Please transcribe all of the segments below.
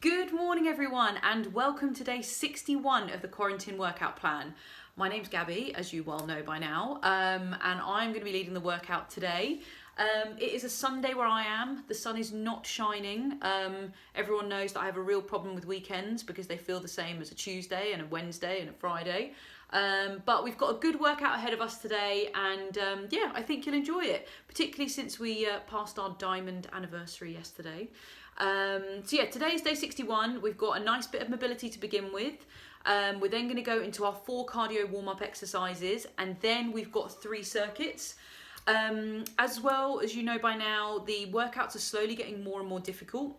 Good morning everyone and welcome to day 61 of the Quaran-Tin workout plan. My name's Gabby, as you well know by now, and I'm going to be leading the workout today. It is a Sunday where I am. The sun is not shining. Everyone knows that I have a real problem with weekends because they feel the same as a Tuesday and a Wednesday and a Friday. But we've got a good workout ahead of us today, and yeah, I think you'll enjoy it, particularly since we passed our diamond anniversary yesterday. So yeah, today's day 61. We've got a nice bit of mobility to begin with. We're then going to go into our 4 cardio warm-up exercises, and then we've got 3 circuits. As well, as you know by now, the workouts are slowly getting more and more difficult.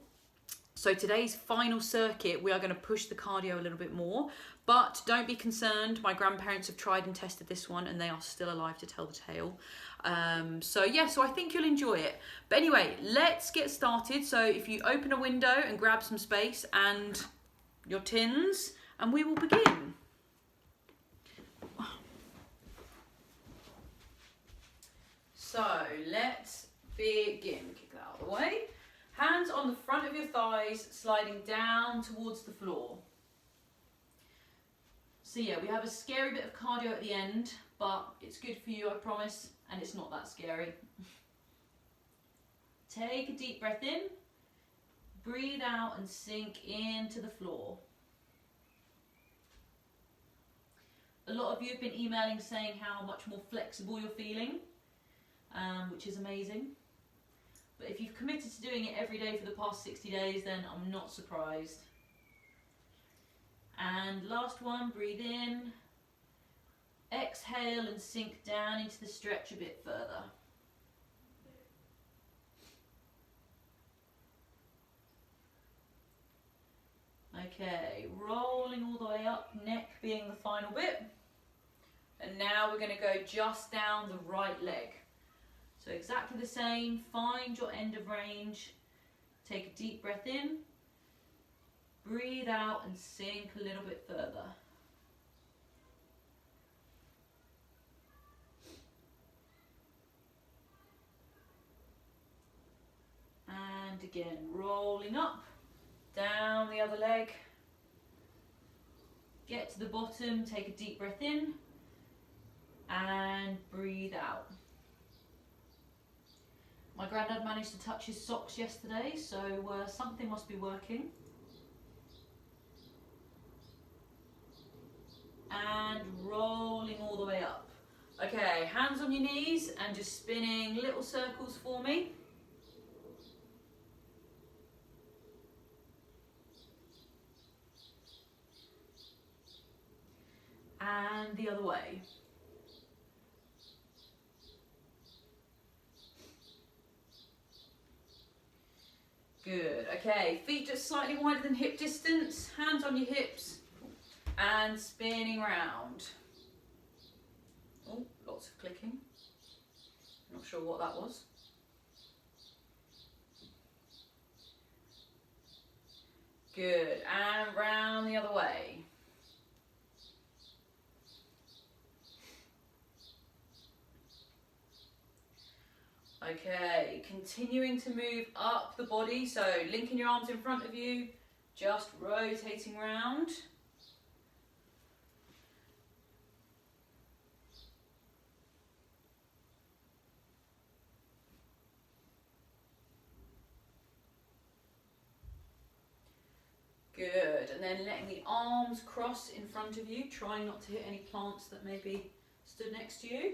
So today's final circuit, we are going to push the cardio a little bit more, but don't be concerned. My grandparents have tried and tested this one and they are still alive to tell the tale. So I think you'll enjoy it. But anyway, let's get started. So if you open a window and grab some space and your tins, and we will begin. So let's begin. Kick that out of the way. Hands on the front of your thighs, sliding down towards the floor. So yeah, we have a scary bit of cardio at the end, but it's good for you, I promise, and it's not that scary. Take a deep breath in, breathe out and sink into the floor. A lot of you have been emailing saying how much more flexible you're feeling, which is amazing. But if you've committed to doing it every day for the past 60 days, then I'm not surprised. And last one, breathe in, exhale and sink down into the stretch a bit further. Okay, rolling all the way up, neck being the final bit. And now we're going to go just down the right leg. So exactly the same, find your end of range, take a deep breath in, breathe out and sink a little bit further. And again, rolling up, down the other leg, get to the bottom, take a deep breath in, and breathe out. My granddad managed to touch his socks yesterday, so something must be working. And rolling all the way up. Okay, hands on your knees and just spinning little circles for me. And the other way. Good, okay, feet just slightly wider than hip distance, hands on your hips and spinning round. Oh, lots of clicking. Not sure what that was. Good, and round the other way. Okay, continuing to move up the body, so linking your arms in front of you, just rotating round. Good, and then letting the arms cross in front of you, trying not to hit any plants that may be stood next to you.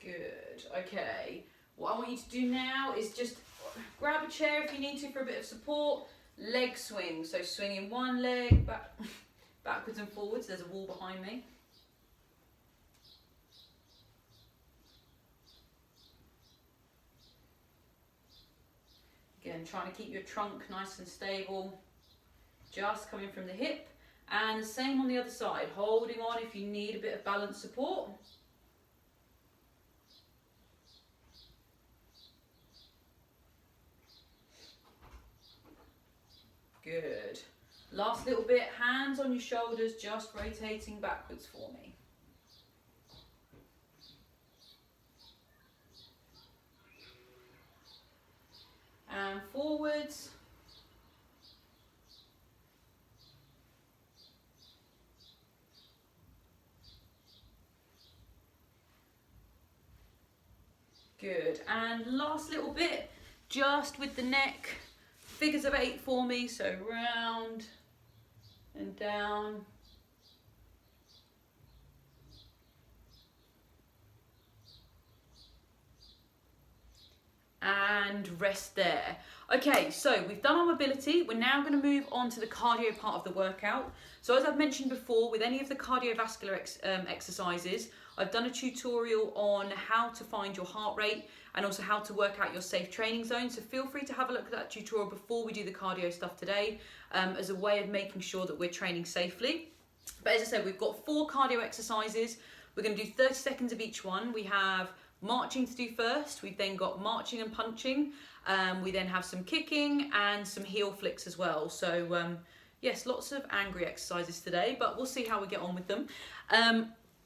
Good, okay. What I want you to do now is just grab a chair if you need to for a bit of support. Leg swing, so swinging one leg backwards and forwards. There's a wall behind me. Again, trying to keep your trunk nice and stable, just coming from the hip. And the same on the other side, holding on if you need a bit of balance support. Good. Last little bit, hands on your shoulders, just rotating backwards for me. And forwards. Good, and last little bit, just with the neck, figures of 8 for me, so round and down. And rest there. Okay, so we've done our mobility. We're now going to move on to the cardio part of the workout. So as I've mentioned before, with any of the cardiovascular exercises, I've done a tutorial on how to find your heart rate and also how to work out your safe training zone. So feel free to have a look at that tutorial before we do the cardio stuff today, as a way of making sure that we're training safely. But as I said, we've got 4 cardio exercises. We're going to do 30 seconds of each one. We have marching to do first. We've then got marching and punching. We then have some kicking and some heel flicks as well. So yes, lots of angry exercises today, but we'll see how we get on with them.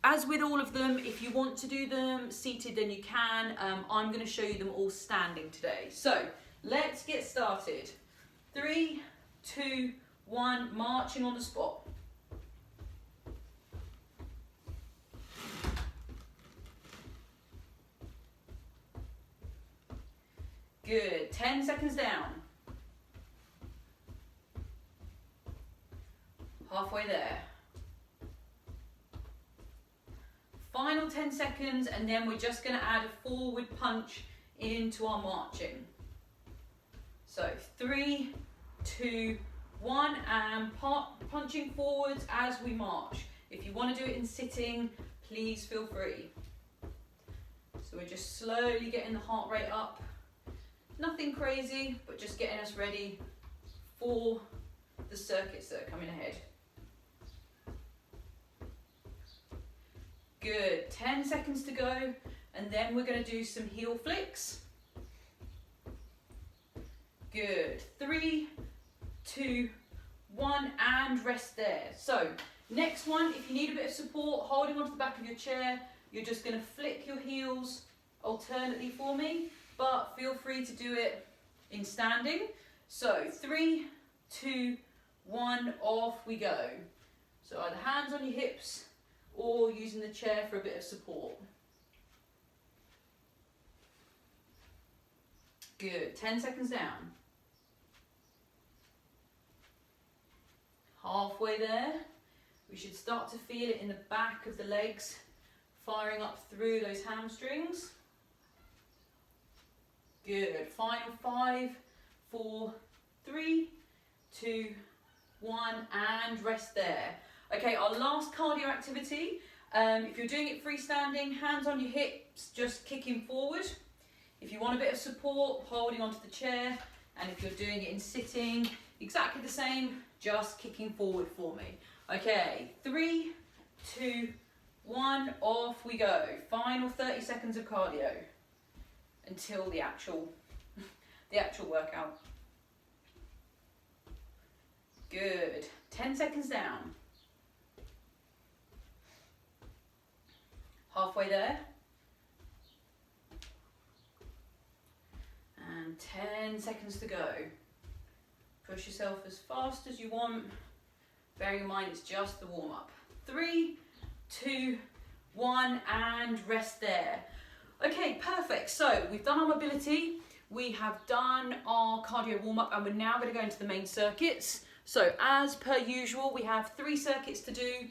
As with all of them, if you want to do them seated, then you can. I'm going to show you them all standing today. So let's get started. 3, 2, 1, marching on the spot. Good, 10 seconds down. Halfway there. Final 10 seconds, and then we're just going to add a forward punch into our marching. So 3, 2, 1, and punching forwards as we march. If you want to do it in sitting, please feel free. So we're just slowly getting the heart rate up. Nothing crazy, but just getting us ready for the circuits that are coming ahead. Good, 10 seconds to go, and then we're going to do some heel flicks. Good, 3, 2, 1, and rest there. So, next one, if you need a bit of support, holding onto the back of your chair, you're just going to flick your heels alternately for me, but feel free to do it in standing. So 3, 2, 1, off we go. So either hands on your hips or using the chair for a bit of support. Good, 10 seconds down. Halfway there. We should start to feel it in the back of the legs, firing up through those hamstrings. Good, final 5, 4, 3, 2, 1, and rest there. Okay, our last cardio activity, if you're doing it freestanding, hands on your hips, just kicking forward. If you want a bit of support, holding onto the chair, and if you're doing it in sitting, exactly the same, just kicking forward for me. Okay, 3, 2, 1, off we go. Final 30 seconds of cardio until the actual workout. Good. 10 seconds down. Halfway there. And 10 seconds to go. Push yourself as fast as you want. Bearing in mind it's just the warm-up. 3, 2, 1, and rest there. Okay, perfect. So we've done our mobility, we have done our cardio warm-up, and we're now going to go into the main circuits. So as per usual, we have 3 circuits to do,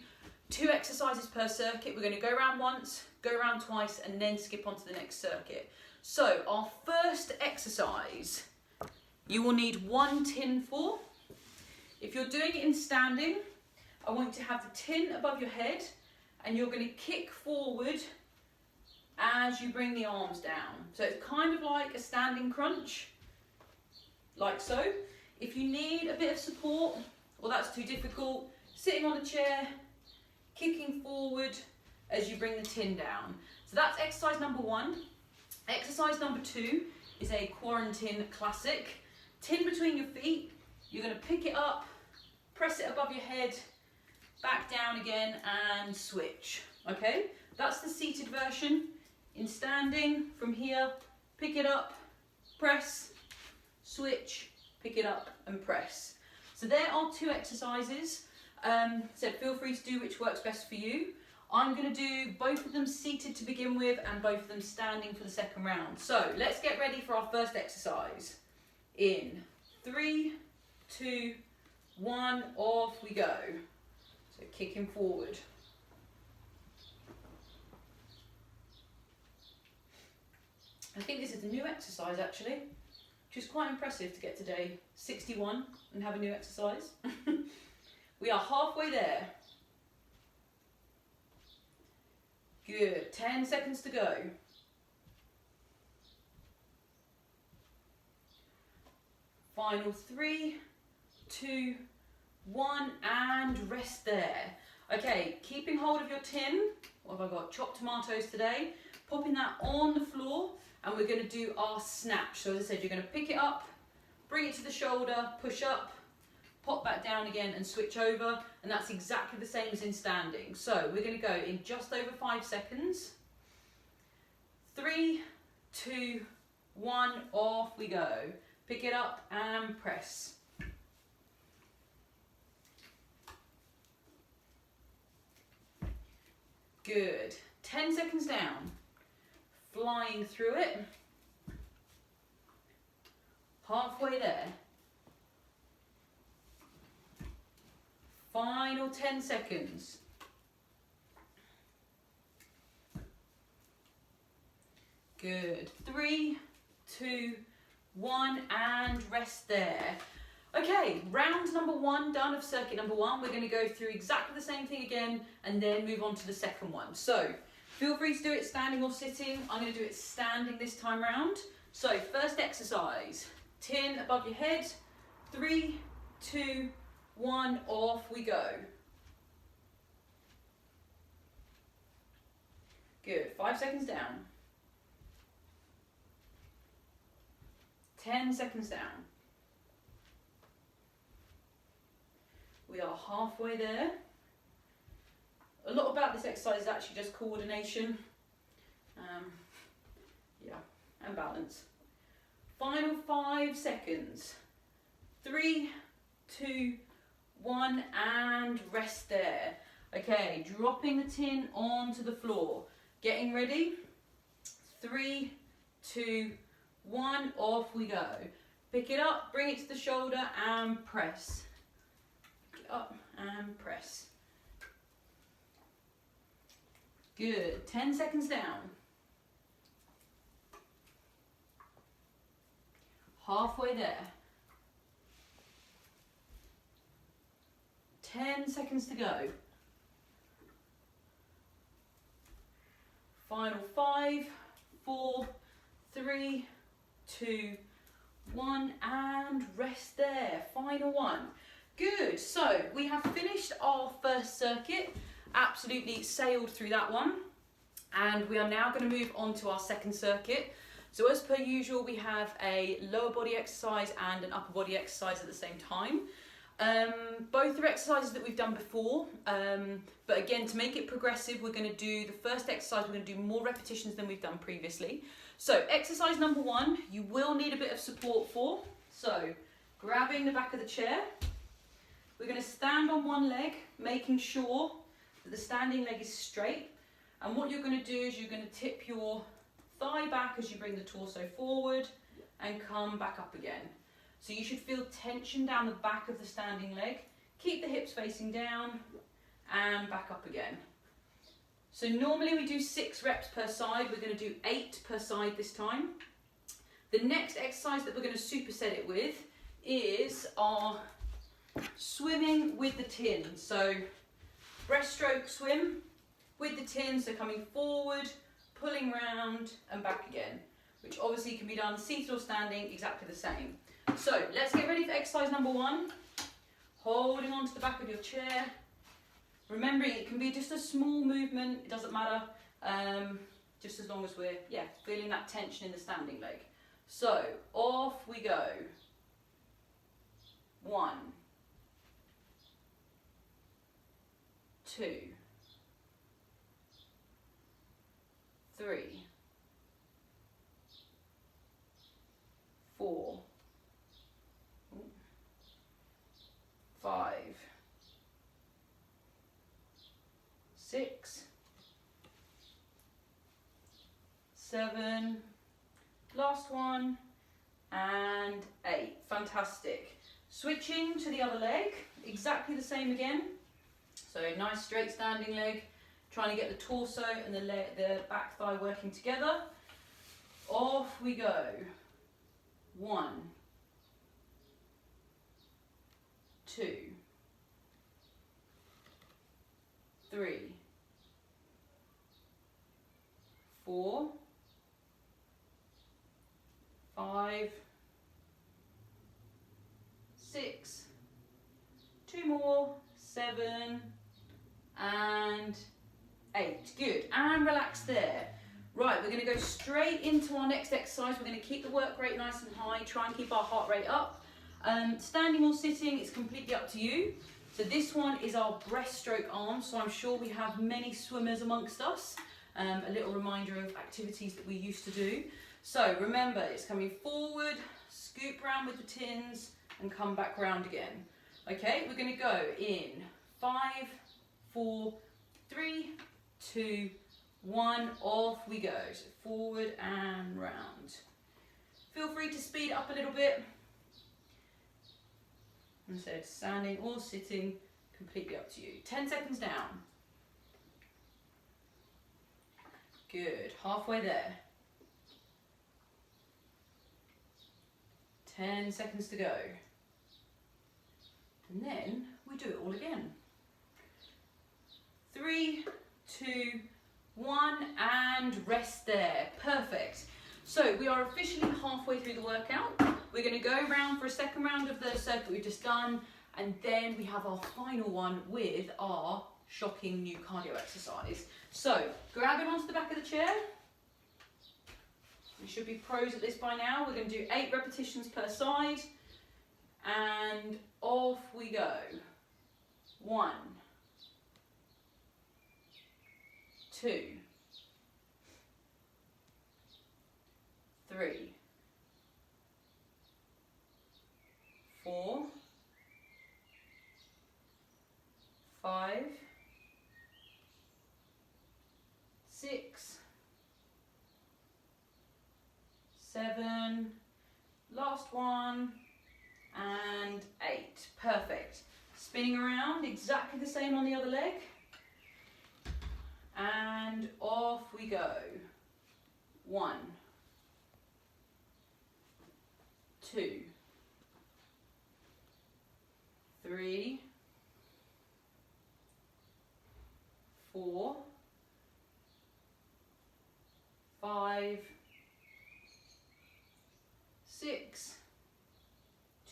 2 exercises per circuit. We're going to go around once, go around twice, and then skip on to the next circuit. So our first exercise, you will need 1 tin for. If you're doing it in standing, I want you to have the tin above your head, and you're going to kick forward as you bring the arms down. So it's kind of like a standing crunch, like so. If you need a bit of support, or that's too difficult, sitting on a chair, kicking forward as you bring the tin down. So that's exercise number 1. Exercise number 2 is a Quaran-Tin classic. Tin between your feet, you're going to pick it up, press press it above your head, back down again and switch. Okay, that's the seated version. In standing, from here, pick it up, press, switch, pick it up and press. So there are 2 exercises. So feel free to do which works best for you. I'm going to do both of them seated to begin with and both of them standing for the second round. So let's get ready for our first exercise. In 3, 2, 1, off we go. So kicking forward. I think this is a new exercise actually, which is quite impressive to get to day 61 and have a new exercise. We are halfway there. Good, 10 seconds to go. Final 3, 2, 1, and rest there. Okay, keeping hold of your tin. What have I got? Chopped tomatoes today. Popping that on the floor, and we're going to do our snatch. So as I said, you're going to pick it up, bring it to the shoulder, push up, pop back down again and switch over, and that's exactly the same as in standing. So we're going to go in just over 5 seconds. 3, 2, 1, off we go. Pick it up and press. Good. 10 seconds down. Flying through it. Halfway there. Final 10 seconds. Good. 3, 2, 1, and rest there. Okay, round number 1 done of circuit number 1. We're going to go through exactly the same thing again and then move on to the second one. So feel free to do it standing or sitting. I'm going to do it standing this time round. So first exercise, tin above your head. 3, 2, 1, off we go. Good, 5 seconds down. 10 seconds down. We are halfway there. A lot about this exercise is actually just coordination, and balance. Final 5 seconds. 3, 2, 1, and rest there. Okay, dropping the tin onto the floor. Getting ready. 3, 2, 1, off we go. Pick it up, bring it to the shoulder and press. Pick it up and press. Good, 10 seconds down. Halfway there. 10 seconds to go. Final 5, 4, 3, 2, 1, and rest there. Final one. Good, so we have finished our first circuit, absolutely sailed through that one, and we are now going to move on to our second circuit. So as per usual, we have a lower body exercise and an upper body exercise at the same time. Both are exercises that we've done before, but again, to make it progressive, we're going to do the first exercise, we're going to do more repetitions than we've done previously. So exercise number 1, you will need a bit of support for. So grabbing the back of the chair, we're going to stand on one leg, making sure that the standing leg is straight. And what you're going to do is you're going to tip your thigh back as you bring the torso forward and come back up again. So you should feel tension down the back of the standing leg. Keep the hips facing down and back up again. So normally we do 6 reps per side. We're going to do 8 per side this time. The next exercise that we're going to superset it with is our swimming with the tin. So breaststroke swim with the tin, so coming forward, pulling round and back again, which obviously can be done seated or standing, exactly the same. So let's get ready for exercise number 1. Holding onto the back of your chair. Remembering it can be just a small movement, it doesn't matter, just as long as we're feeling that tension in the standing leg. So off we go. 1, 2, 3, 4, 5, 6, 7, last one, and 8. Fantastic. Switching to the other leg, exactly the same again. So nice straight standing leg, trying to get the torso and the back thigh working together. Off we go. 1, 2, 3, 4, 5, 6, 2 more, 7, and 8. Good, and relax there. Right, we're going to go straight into our next exercise. We're going to keep the work rate nice and high, try and keep our heart rate up. Standing or sitting, it's completely up to you. So this one is our breaststroke arm, so I'm sure we have many swimmers amongst us. A little reminder of activities that we used to do. So remember, it's coming forward, scoop round with the tins, and come back round again. Okay, we're going to go in 5, 4, 3, 2, 1, off we go. So forward and round. Feel free to speed up a little bit. And so standing or sitting, completely up to you. 10 seconds down. Good, halfway there. 10 seconds to go. And then we do it all again. 3, 2, 1, and rest there. Perfect. So we are officially halfway through the workout. We're going to go round for a second round of the circuit we've just done, and then we have our final one with our shocking new cardio exercise. So grabbing onto the back of the chair. We should be pros at this by now. We're going to do 8 repetitions per side, and off we go. 1, 2, 3, 4, 5, 6, 7, last one, and 8. Perfect. Spinning around, exactly the same on the other leg. And off we go. 1, 2, 3, 4, 5, 6,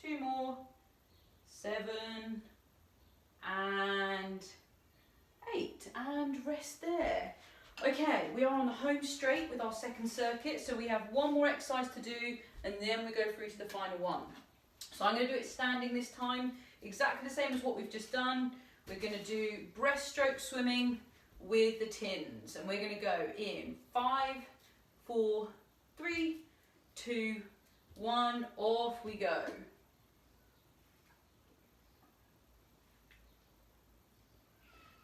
2 more, 7, and 8, and rest there. Okay, we are on the home straight with our second circuit, so we have one more exercise to do, and then we go through to the final one. So I'm going to do it standing this time, exactly the same as what we've just done. We're going to do breaststroke swimming with the tins, and we're going to go in 5, 4, 3, 2, 1, off we go.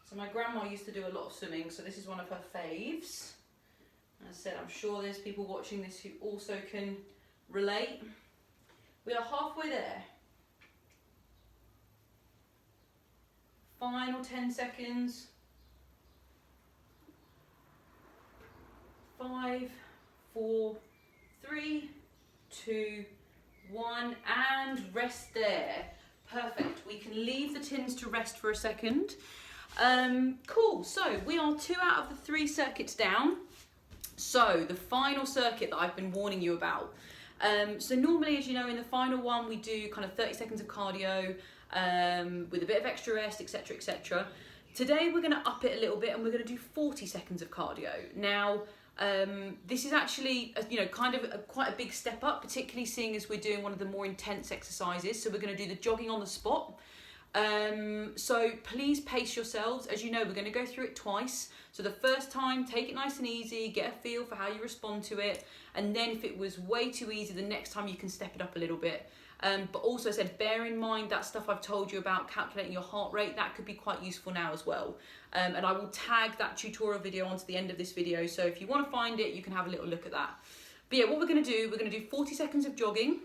So my grandma used to do a lot of swimming, so this is one of her faves. As I said, I'm sure there's people watching this who also can relate. We are halfway there. Final 10 seconds. 5, 4, 3, 2, 1, and rest there. Perfect. We can leave the tins to rest for a second. Cool, so we are 2 out of the 3 circuits down. So the final circuit that I've been warning you about. So normally, as you know, in the final one we do kind of 30 seconds of cardio with a bit of extra rest, etc, etc. Today we're going to up it a little bit and we're going to do 40 seconds of cardio. Now this is actually kind of quite a big step up, particularly seeing as we're doing one of the more intense exercises. So we're going to do the jogging on the spot. So please pace yourselves. As you know, we're going to go through it twice. So the first time, take it nice and easy, get a feel for how you respond to it. And then if it was way too easy, the next time you can step it up a little bit. But also I said, bear in mind that stuff I've told you about calculating your heart rate, that could be quite useful now as well. And I will tag that tutorial video onto the end of this video. So if you want to find it, you can have a little look at that. But yeah, what we're going to do, we're going to do 40 seconds of jogging.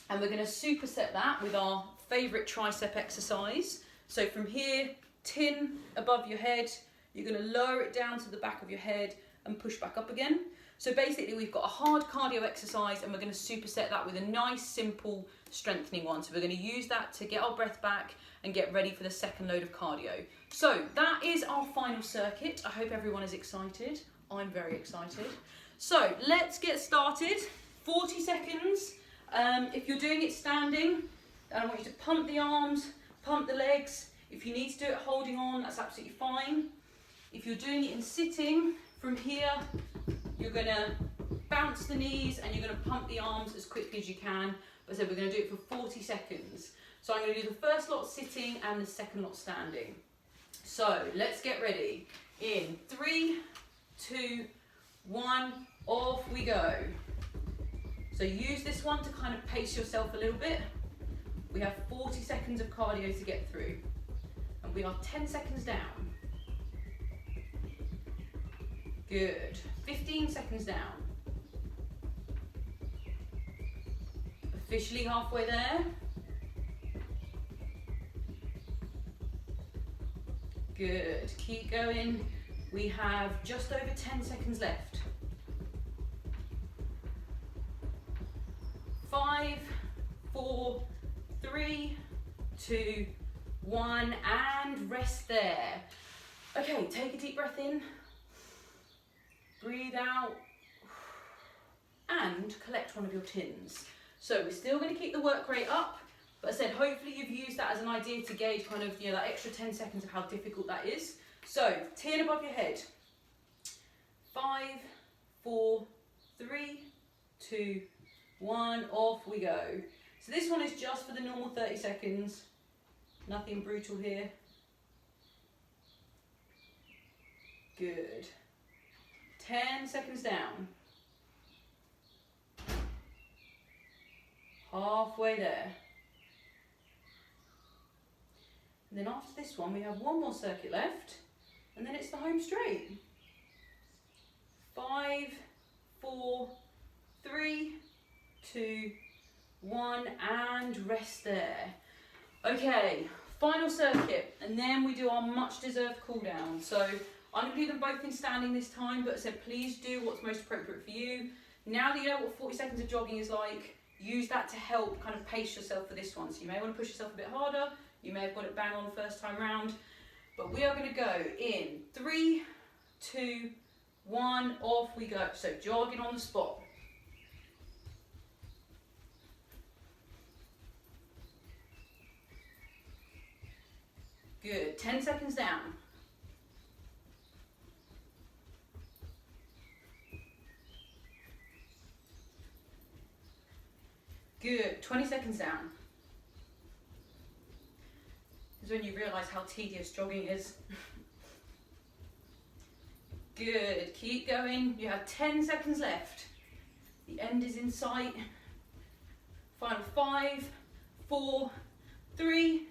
And we're going to superset that with our favourite tricep exercise. So from here, tin above your head, you're going to lower it down to the back of your head and push back up again. So basically we've got a hard cardio exercise and we're going to superset that with a nice simple strengthening one. So we're going to use that to get our breath back and get ready for the second load of cardio. So that is our final circuit. I hope everyone is excited. I'm very excited. So let's get started. 40 seconds. If you're doing it standing, I want you to pump the arms, pump the legs. If you need to do it holding on, that's absolutely fine. If you're doing it in sitting, from here, you're going to bounce the knees and you're going to pump the arms as quickly as you can. But so we're going to do it for 40 seconds. So I'm going to do the first lot sitting and the second lot standing. So let's get ready. In 3, 2, 1, off we go. So use this one to kind of pace yourself a little bit. We have 40 seconds of cardio to get through. And we are 10 seconds down. Good. 15 seconds down. Officially halfway there. Good. Keep going. We have just over 10 seconds left. 5, 4, 3, 2, 1, and rest there. Okay, take a deep breath in. Breathe out. And collect one of your tins. So we're still going to keep the work rate up. But I said, hopefully you've used that as an idea to gauge kind of, that extra 10 seconds of how difficult that is. So, tin above your head. 5, 4, 3, 2, 1, off we go. So this one is just for the normal 30 seconds. Nothing brutal here. Good. 10 seconds down. Halfway there. And then after this one, we have one more circuit left, and then it's the home straight. 5, 4, 3, 2, 1, and rest there. Okay, final circuit, and then we do our much deserved cool down. So I'm going to do them both in standing this time, but I said please do what's most appropriate for you. Now that you know what 40 seconds of jogging is like, use that to help kind of pace yourself for this one. So you may want to push yourself a bit harder. You may have got it bang on the first time round, but we are going to go in 3, 2, 1, off we go. So jogging on the spot. Good, 10 seconds down. Good, 20 seconds down. This is when you realise how tedious jogging is. Good, keep going. You have 10 seconds left. The end is in sight. Final 5, 4, 3,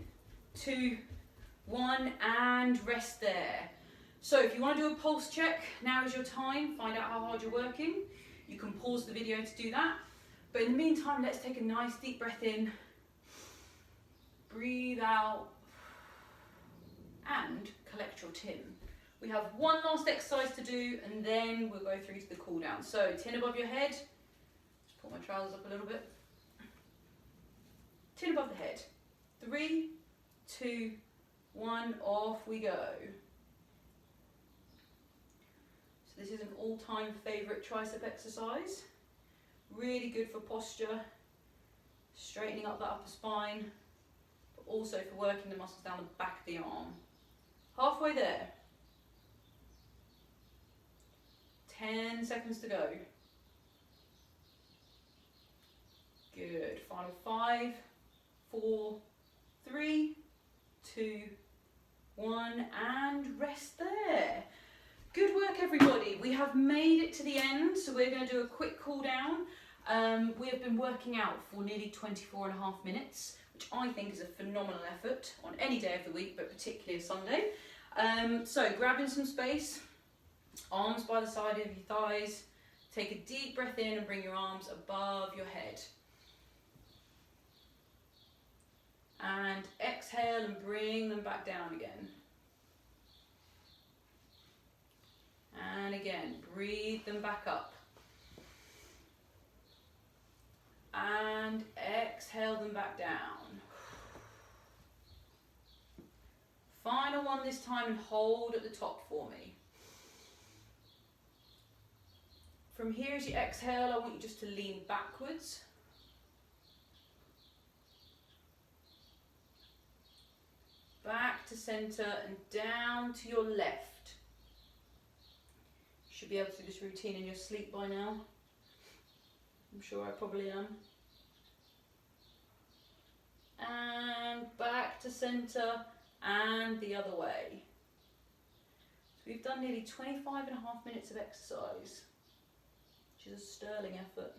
2, 1, and rest there. So if you want to do a pulse check, now is your time. Find out how hard you're working. You can pause the video to do that. But in the meantime, let's take a nice deep breath in. Breathe out. And collect your tin. We have one last exercise to do, and then we'll go through to the cool down. So tin above your head. Just pull my trousers up a little bit. Tin above the head. 3, 2, 1, off we go. So this is an all-time favourite tricep exercise. Really good for posture, straightening up that upper spine, but also for working the muscles down the back of the arm. Halfway there. 10 seconds to go. Good. Final 5, 4, 3, 2, 1, and rest there. Good work, everybody. We have made it to the end, so we're going to do a quick cool down. We have been working out for nearly 24.5 minutes, which I think is a phenomenal effort on any day of the week, but particularly a Sunday. So grabbing some space, arms by the side of your thighs, take a deep breath in and bring your arms above your head. And exhale and bring them back down again. And again, breathe them back up. And exhale them back down. Final one this time, and hold at the top for me. From here, as you exhale, I want you just to lean backwards. Back to centre and down to your left. You should be able to do this routine in your sleep by now. I'm sure I probably am. And back to centre and the other way. So we've done nearly 25.5 minutes of exercise, which is a sterling effort.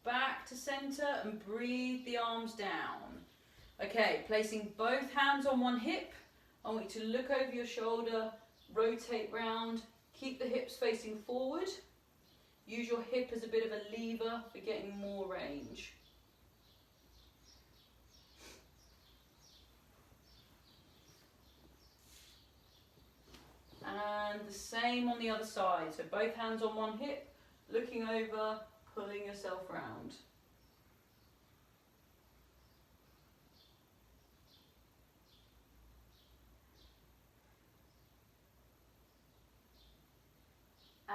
Back to centre and breathe the arms down. Okay, placing both hands on one hip. I want you to look over your shoulder, rotate round, keep the hips facing forward. Use your hip as a bit of a lever for getting more range. And the same on the other side. So both hands on one hip, looking over, pulling yourself round.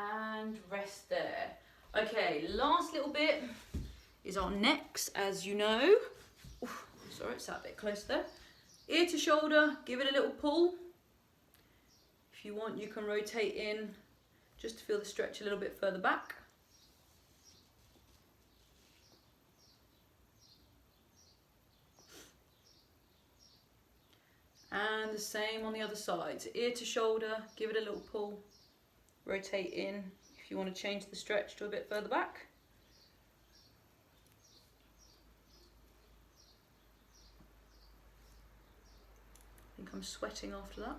And rest there. Okay, last little bit is our necks, as you know. Oof, sorry, it's that bit close there. Ear to shoulder, give it a little pull. If you want, you can rotate in just to feel the stretch a little bit further back. And the same on the other side. So ear to shoulder, give it a little pull. Rotate in if you want to change the stretch to a bit further back. I think I'm sweating after that.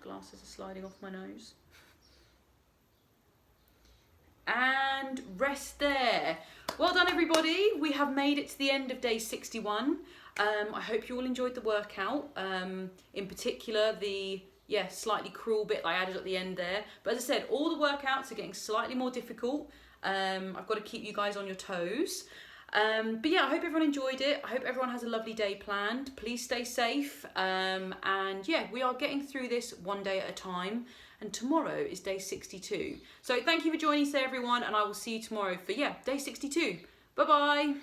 Glasses are sliding off my nose. And rest there. Well done, everybody. We have made it to the end of day 61. I hope you all enjoyed the workout. In particular, the slightly cruel bit I added at the end there. But as I said, all the workouts are getting slightly more difficult. I've got to keep you guys on your toes. But yeah, I hope everyone enjoyed it. I hope everyone has a lovely day planned. Please stay safe. And yeah, we are getting through this one day at a time. And tomorrow is day 62. So thank you for joining today, everyone. And I will see you tomorrow for, day 62. Bye-bye.